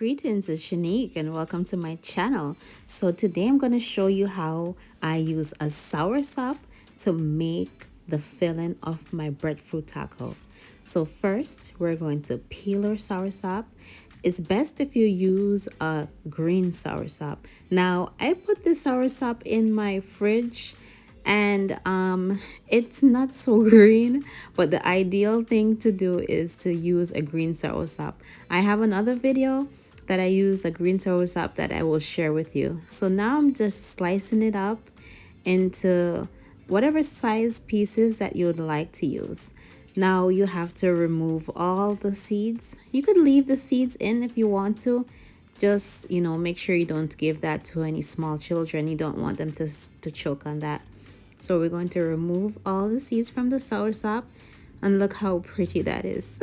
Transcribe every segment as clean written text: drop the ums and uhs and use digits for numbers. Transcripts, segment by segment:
Greetings, it's Shanique and welcome to my channel. So today I'm going to show you how I use a soursop to make the filling of my breadfruit taco. So first we're going to peel our soursop. It's best if you use a green soursop. Now I put the soursop in my fridge and it's not so green, but the ideal thing to do is to use a green soursop. I have another video that I use a green soursop that I will share with you. So now I'm just slicing it up into whatever size pieces that you would like to use. Now you have to remove all the seeds. You could leave the seeds in if you want to. Just, make sure you don't give that to any small children. You don't want them to choke on that. So we're going to remove all the seeds from the soursop, and look how pretty that is,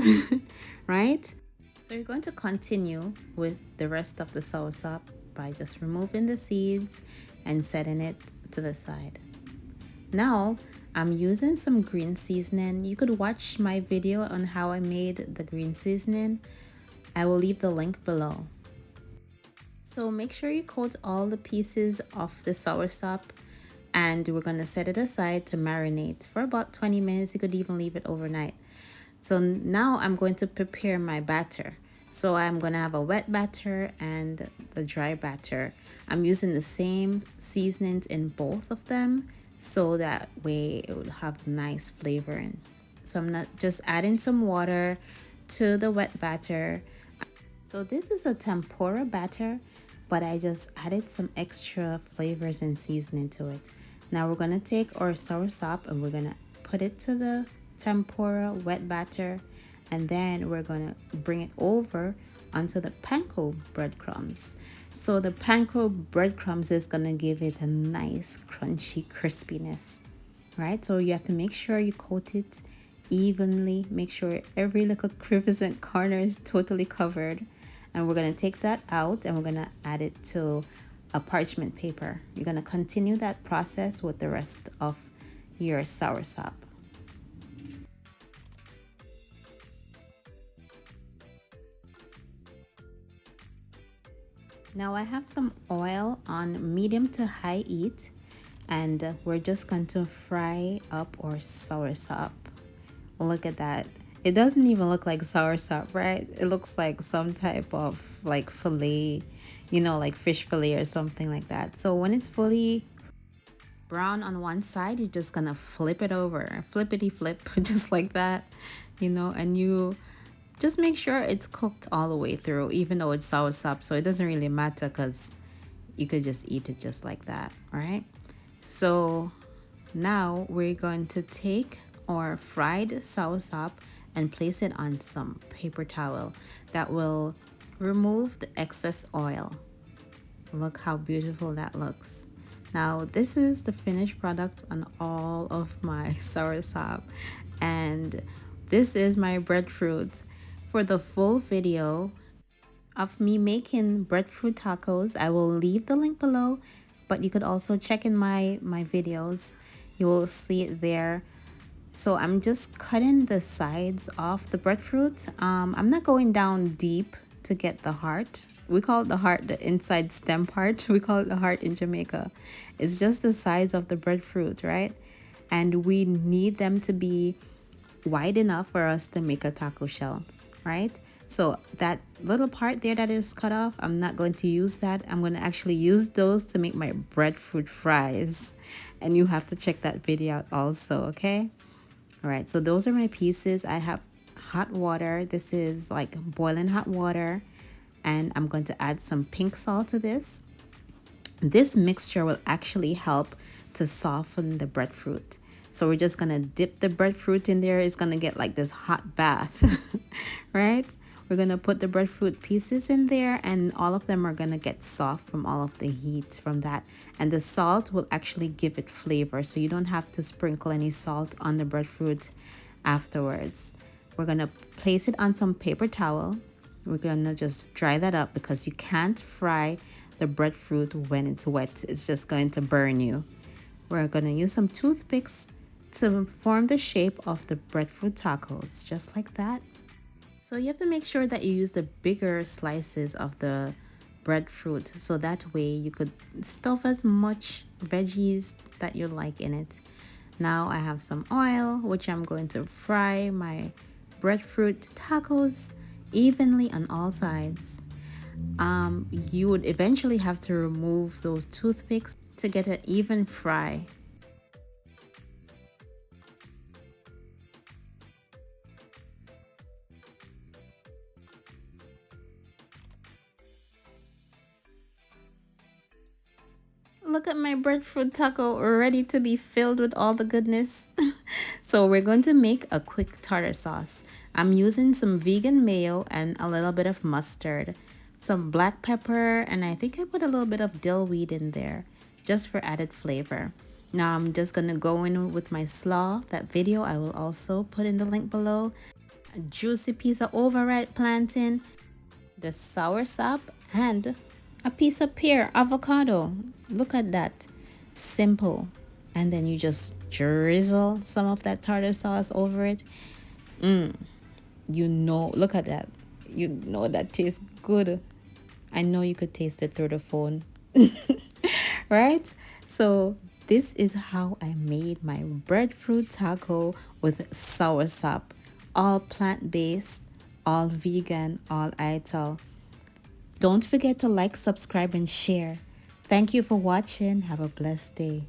right? So you're going to continue with the rest of the soursop by just removing the seeds and setting it to the side. Now I'm using some green seasoning. You could watch my video on how I made the green seasoning. I will leave the link below. So make sure you coat all the pieces of the soursop, and we're going to set it aside to marinate for about 20 minutes. You could even leave it overnight. So now I'm going to prepare my batter. So I'm going to have a wet batter and the dry batter. I'm using the same seasonings in both of them, so that way it will have nice flavoring. So I'm not just adding some water to the wet batter. So this is a tempura batter, but I just added some extra flavors and seasoning to it. Now we're going to take our soursop and we're going to put it to the tempura wet batter, and then we're going to bring it over onto the panko breadcrumbs. So the panko breadcrumbs is going to give it a nice crunchy crispiness, right? So you have to make sure you coat it evenly. Make sure every little crevice and corner is totally covered. And we're going to take that out and we're going to add it to a parchment paper. You're going to continue that process with the rest of your soursop. Now I have some oil on medium to high heat, and we're just going to fry up our soursop. Look at that. It doesn't even look like soursop, right? It looks like some type of like fillet, like fish fillet or something like that. So when it's fully brown on one side, you're just gonna flip it over, flippity flip, just like that, and you just make sure it's cooked all the way through, even though it's soursop. So it doesn't really matter because you could just eat it just like that, right? So now we're going to take our fried soursop and place it on some paper towel that will remove the excess oil. Look how beautiful that looks. Now this is the finished product on all of my soursop, and this is my breadfruit. For the full video of me making breadfruit tacos, I will leave the link below, but you could also check in my videos. You will see it there. So I'm just cutting the sides off the breadfruit. I'm not going down deep to get the heart. We call it the heart, the inside stem part. We call it the heart in Jamaica. It's just the sides of the breadfruit, right? And we need them to be wide enough for us to make a taco shell, right? So that little part there that is cut off, I'm not going to use that. I'm going to actually use those to make my breadfruit fries. And you have to check that video out also, okay? All right, so those are my pieces. I have hot water. This is like boiling hot water, and I'm going to add some pink salt to this. This mixture will actually help to soften the breadfruit. So we're just gonna dip the breadfruit in there. It's gonna get like this hot bath, right? We're gonna put the breadfruit pieces in there, and all of them are gonna get soft from all of the heat from that. And the salt will actually give it flavor, so you don't have to sprinkle any salt on the breadfruit afterwards. We're gonna place it on some paper towel. We're gonna just dry that up because you can't fry the breadfruit when it's wet. It's just going to burn you. We're gonna use some toothpicks to form the shape of the breadfruit tacos, just like that. So you have to make sure that you use the bigger slices of the breadfruit, so that way you could stuff as much veggies that you like in it. Now I have some oil, which I'm going to fry my breadfruit tacos evenly on all sides. You would eventually have to remove those toothpicks to get an even fry. Look at my breadfruit taco ready to be filled with all the goodness. So we're going to make a quick tartar sauce. I'm using some vegan mayo and a little bit of mustard, some black pepper, and I think I put a little bit of dill weed in there just for added flavor. Now I'm just gonna go in with my slaw. That video I will also put in the link below. A juicy piece of overripe plantain, the soursop, and a piece of pear avocado. Look at that. Simple. And then you just drizzle some of that tartar sauce over it. You know, look at that. You know that tastes good. I know you could taste it through the phone. Right? So this is how I made my breadfruit taco with soursop. All plant-based, all vegan, all ital. Don't forget to like, subscribe, and share. Thank you for watching. Have a blessed day.